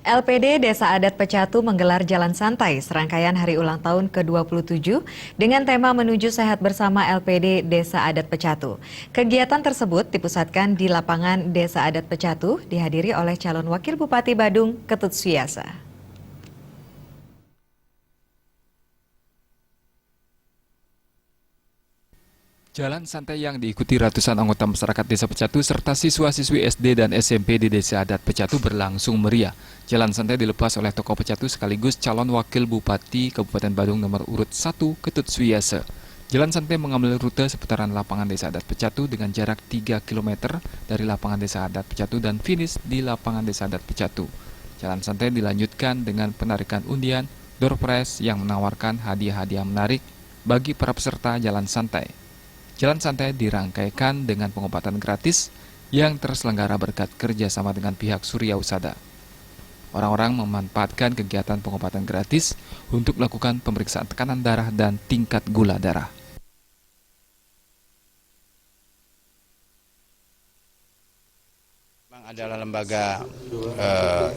LPD Desa Adat Pecatu menggelar Jalan Santai serangkaian hari ulang tahun ke-27 dengan tema Menuju Sehat Bersama LPD Desa Adat Pecatu. Kegiatan tersebut dipusatkan di lapangan Desa Adat Pecatu, dihadiri oleh calon Wakil Bupati Badung, Ketut Suyasa. Jalan santai yang diikuti ratusan anggota masyarakat Desa Pecatu serta siswa-siswi SD dan SMP di Desa Adat Pecatu berlangsung meriah. Jalan santai dilepas oleh tokoh Pecatu sekaligus calon Wakil Bupati Kabupaten Badung nomor urut 1 Ketut Suyasa. Jalan santai mengambil rute seputaran lapangan Desa Adat Pecatu dengan jarak 3 km dari lapangan Desa Adat Pecatu dan finish di lapangan Desa Adat Pecatu. Jalan santai dilanjutkan dengan penarikan undian, door prize yang menawarkan hadiah-hadiah menarik bagi para peserta jalan santai. Jalan santai dirangkaikan dengan pengobatan gratis yang terselenggara berkat kerjasama dengan pihak Surya Usada. Orang-orang memanfaatkan kegiatan pengobatan gratis untuk melakukan pemeriksaan tekanan darah dan tingkat gula darah. Adalah lembaga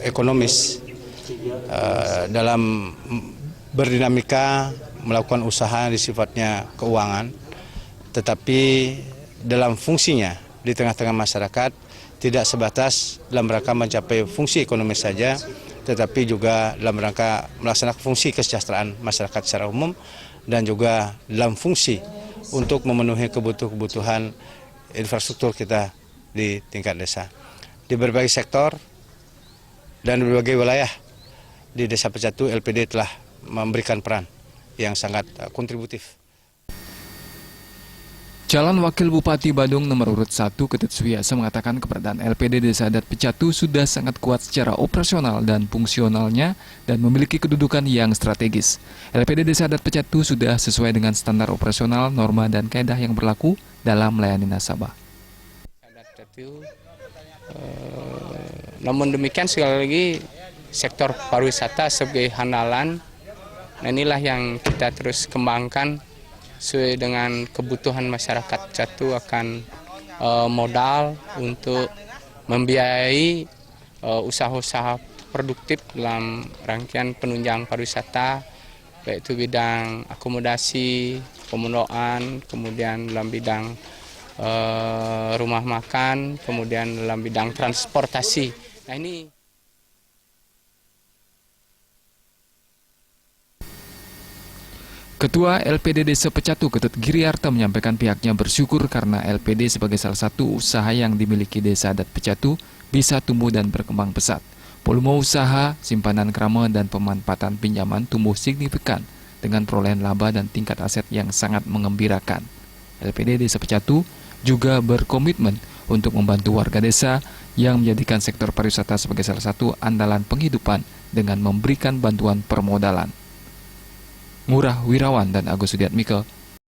ekonomis dalam berdinamika melakukan usaha di sifatnya keuangan. Tetapi dalam fungsinya di tengah-tengah masyarakat tidak sebatas dalam rangka mencapai fungsi ekonomi saja, tetapi juga dalam rangka melaksanakan fungsi kesejahteraan masyarakat secara umum dan juga dalam fungsi untuk memenuhi kebutuhan infrastruktur kita di tingkat desa. Di berbagai sektor dan di berbagai wilayah di Desa Pecatu, LPD telah memberikan peran yang sangat kontributif. Calon Wakil Bupati Badung nomor urut 1 Ketut Suyasa mengatakan keberadaan LPD Desa Adat Pecatu sudah sangat kuat secara operasional dan fungsionalnya dan memiliki kedudukan yang strategis. LPD Desa Adat Pecatu sudah sesuai dengan standar operasional, norma dan kaedah yang berlaku dalam melayani nasabah. Namun demikian sekali lagi sektor pariwisata sebagai handalan, inilah yang kita terus kembangkan. Sesuai dengan kebutuhan masyarakat Pecatu akan modal untuk membiayai usaha-usaha produktif dalam rangkaian penunjang pariwisata, yaitu bidang akomodasi, pemenuhan, kemudian dalam bidang rumah makan, kemudian dalam bidang transportasi. Nah ini Ketua LPD Desa Pecatu Ketut Giriarta menyampaikan pihaknya bersyukur karena LPD sebagai salah satu usaha yang dimiliki Desa Adat Pecatu bisa tumbuh dan berkembang pesat. Volume usaha, simpanan krama, dan pemanfaatan pinjaman tumbuh signifikan dengan perolehan laba dan tingkat aset yang sangat mengembirakan. LPD Desa Pecatu juga berkomitmen untuk membantu warga desa yang menjadikan sektor pariwisata sebagai salah satu andalan penghidupan dengan memberikan bantuan permodalan. Ngurah Wirawan dan Agus Sudiatmiko,